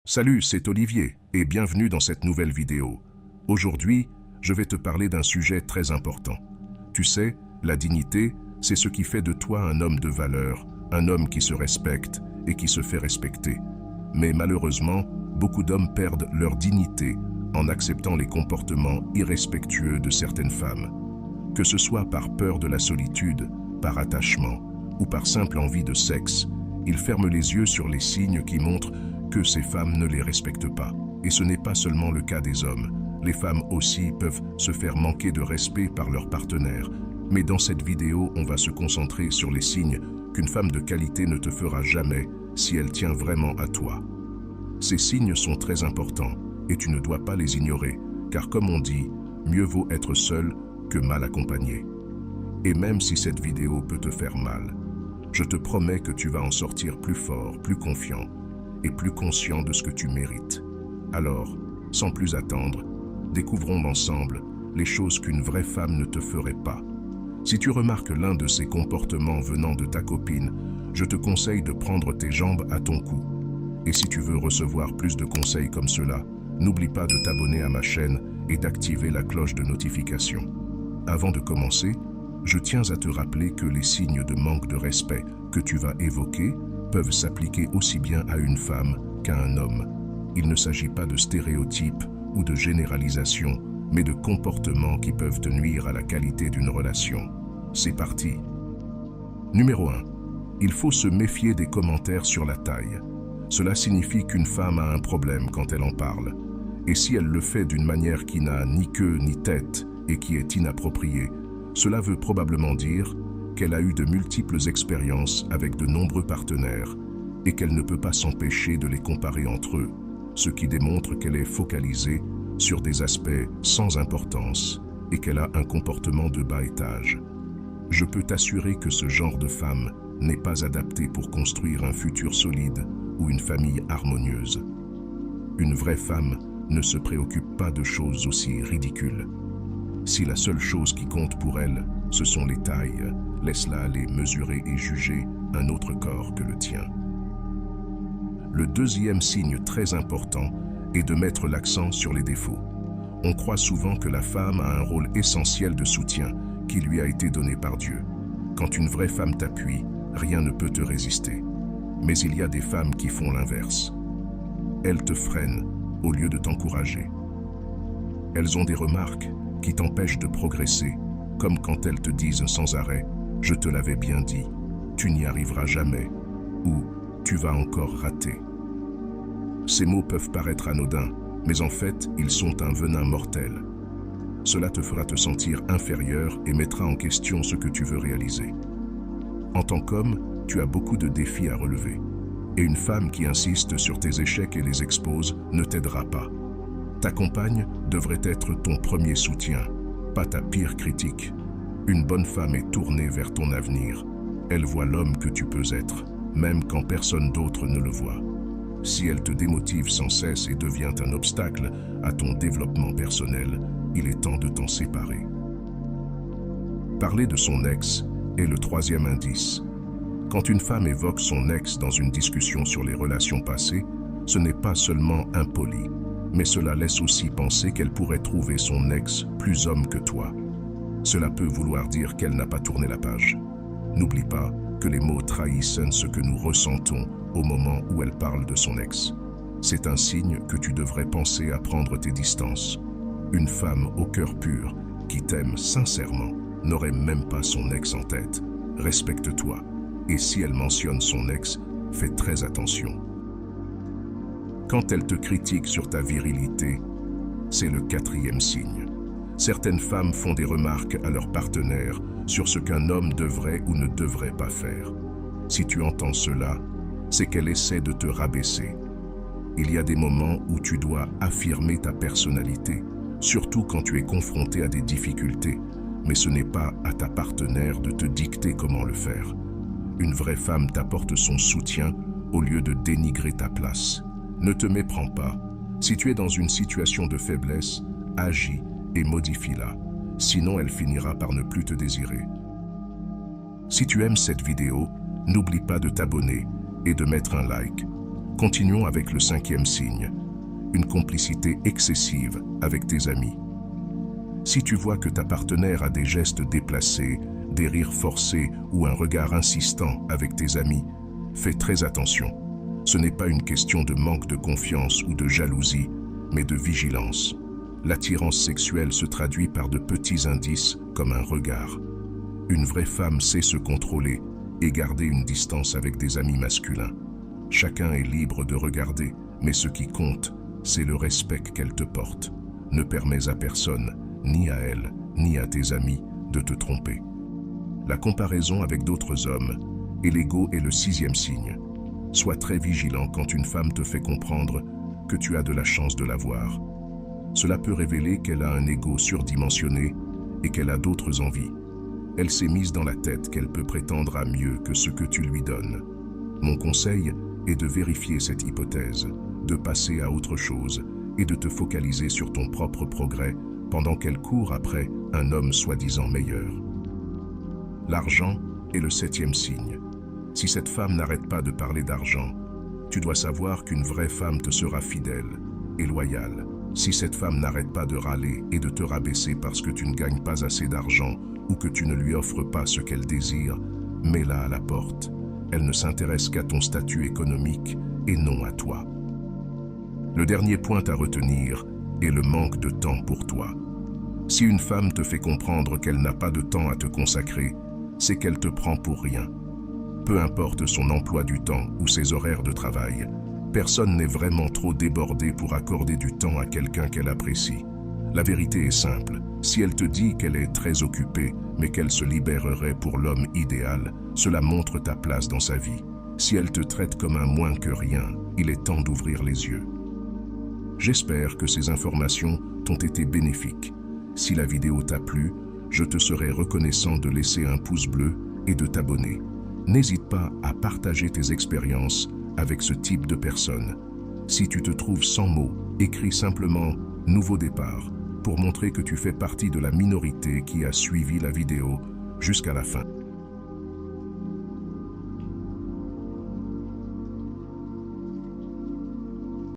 Salut, c'est Olivier et bienvenue dans cette nouvelle vidéo. Aujourd'hui, je vais te parler d'un sujet très important. Tu sais, la dignité, c'est ce qui fait de toi un homme de valeur, un homme qui se respecte et qui se fait respecter. Mais malheureusement, beaucoup d'hommes perdent leur dignité en acceptant les comportements irrespectueux de certaines femmes. Que ce soit par peur de la solitude, par attachement ou par simple envie de sexe, ils ferment les yeux sur les signes qui montrent que ces femmes ne les respectent pas. Et ce n'est pas seulement le cas des hommes. Les femmes aussi peuvent se faire manquer de respect par leur partenaire. Mais dans cette vidéo, on va se concentrer sur les signes qu'une femme de qualité ne te fera jamais si elle tient vraiment à toi. Ces signes sont très importants et tu ne dois pas les ignorer, car comme on dit, mieux vaut être seul que mal accompagné. Et même si cette vidéo peut te faire mal, je te promets que tu vas en sortir plus fort, plus confiant et plus conscient de ce que tu mérites. Alors, sans plus attendre, découvrons ensemble les choses qu'une vraie femme ne te ferait pas. Si tu remarques l'un de ces comportements venant de ta copine, je te conseille de prendre tes jambes à ton cou. Et si tu veux recevoir plus de conseils comme cela, n'oublie pas de t'abonner à ma chaîne et d'activer la cloche de notification. Avant de commencer, je tiens à te rappeler que les signes de manque de respect que tu vas évoquer peuvent s'appliquer aussi bien à une femme qu'à un homme. Il ne s'agit pas de stéréotypes ou de généralisations, mais de comportements qui peuvent te nuire à la qualité d'une relation. C'est parti. Numéro 1. Il faut se méfier des commentaires sur la taille. Cela signifie qu'une femme a un problème quand elle en parle. Et si elle le fait d'une manière qui n'a ni queue ni tête et qui est inappropriée, cela veut probablement dire qu'elle a eu de multiples expériences avec de nombreux partenaires et qu'elle ne peut pas s'empêcher de les comparer entre eux, ce qui démontre qu'elle est focalisée sur des aspects sans importance et qu'elle a un comportement de bas étage. Je peux t'assurer que ce genre de femme n'est pas adapté pour construire un futur solide ou une famille harmonieuse. Une vraie femme ne se préoccupe pas de choses aussi ridicules. Si la seule chose qui compte pour elle, ce sont les tailles, laisse-la aller mesurer et juger un autre corps que le tien. Le deuxième signe très important est de mettre l'accent sur les défauts. On croit souvent que la femme a un rôle essentiel de soutien qui lui a été donné par Dieu. Quand une vraie femme t'appuie, rien ne peut te résister. Mais il y a des femmes qui font l'inverse. Elles te freinent au lieu de t'encourager. Elles ont des remarques qui t'empêchent de progresser, comme quand elles te disent sans arrêt « je te l'avais bien dit, tu n'y arriveras jamais » ou « tu vas encore rater ». Ces mots peuvent paraître anodins, mais en fait, ils sont un venin mortel. Cela te fera te sentir inférieur et mettra en question ce que tu veux réaliser. En tant qu'homme, tu as beaucoup de défis à relever. Et une femme qui insiste sur tes échecs et les expose ne t'aidera pas. Ta compagne devrait être ton premier soutien, pas ta pire critique. Une bonne femme est tournée vers ton avenir. Elle voit l'homme que tu peux être, même quand personne d'autre ne le voit. Si elle te démotive sans cesse et devient un obstacle à ton développement personnel, il est temps de t'en séparer. Parler de son ex est le troisième indice. Quand une femme évoque son ex dans une discussion sur les relations passées, ce n'est pas seulement impoli, mais cela laisse aussi penser qu'elle pourrait trouver son ex plus homme que toi. Cela peut vouloir dire qu'elle n'a pas tourné la page. N'oublie pas que les mots trahissent ce que nous ressentons au moment où elle parle de son ex. C'est un signe que tu devrais penser à prendre tes distances. Une femme au cœur pur, qui t'aime sincèrement, n'aurait même pas son ex en tête. Respecte-toi. Et si elle mentionne son ex, fais très attention. Quand elle te critique sur ta virilité, c'est le quatrième signe. Certaines femmes font des remarques à leur partenaire sur ce qu'un homme devrait ou ne devrait pas faire. Si tu entends cela, c'est qu'elle essaie de te rabaisser. Il y a des moments où tu dois affirmer ta personnalité, surtout quand tu es confronté à des difficultés, mais ce n'est pas à ta partenaire de te dicter comment le faire. Une vraie femme t'apporte son soutien au lieu de dénigrer ta place. Ne te méprends pas. Si tu es dans une situation de faiblesse, agis et modifie-la. Sinon, elle finira par ne plus te désirer. Si tu aimes cette vidéo, n'oublie pas de t'abonner et de mettre un like. Continuons avec le 5e signe, une complicité excessive avec tes amis. Si tu vois que ta partenaire a des gestes déplacés, des rires forcés ou un regard insistant avec tes amis, fais très attention. Ce n'est pas une question de manque de confiance ou de jalousie, mais de vigilance. L'attirance sexuelle se traduit par de petits indices comme un regard. Une vraie femme sait se contrôler et garder une distance avec des amis masculins. Chacun est libre de regarder, mais ce qui compte, c'est le respect qu'elle te porte. Ne permets à personne, ni à elle, ni à tes amis, de te tromper. La comparaison avec d'autres hommes, et l'ego est le 6e signe. Sois très vigilant quand une femme te fait comprendre que tu as de la chance de la voir. Cela peut révéler qu'elle a un ego surdimensionné et qu'elle a d'autres envies. Elle s'est mise dans la tête qu'elle peut prétendre à mieux que ce que tu lui donnes. Mon conseil est de vérifier cette hypothèse, de passer à autre chose et de te focaliser sur ton propre progrès pendant qu'elle court après un homme soi-disant meilleur. L'argent est le 7e signe. Si cette femme n'arrête pas de parler d'argent, tu dois savoir qu'une vraie femme te sera fidèle et loyale. Si cette femme n'arrête pas de râler et de te rabaisser parce que tu ne gagnes pas assez d'argent ou que tu ne lui offres pas ce qu'elle désire, mets-la à la porte. Elle ne s'intéresse qu'à ton statut économique et non à toi. Le dernier point à retenir est le manque de temps pour toi. Si une femme te fait comprendre qu'elle n'a pas de temps à te consacrer, c'est qu'elle te prend pour rien. Peu importe son emploi du temps ou ses horaires de travail, personne n'est vraiment trop débordé pour accorder du temps à quelqu'un qu'elle apprécie. La vérité est simple, si elle te dit qu'elle est très occupée, mais qu'elle se libérerait pour l'homme idéal, cela montre ta place dans sa vie. Si elle te traite comme un moins que rien, il est temps d'ouvrir les yeux. J'espère que ces informations t'ont été bénéfiques. Si la vidéo t'a plu, je te serai reconnaissant de laisser un pouce bleu et de t'abonner. N'hésite pas à partager tes expériences avec ce type de personnes. Si tu te trouves sans mots, écris simplement « Nouveau départ » pour montrer que tu fais partie de la minorité qui a suivi la vidéo jusqu'à la fin.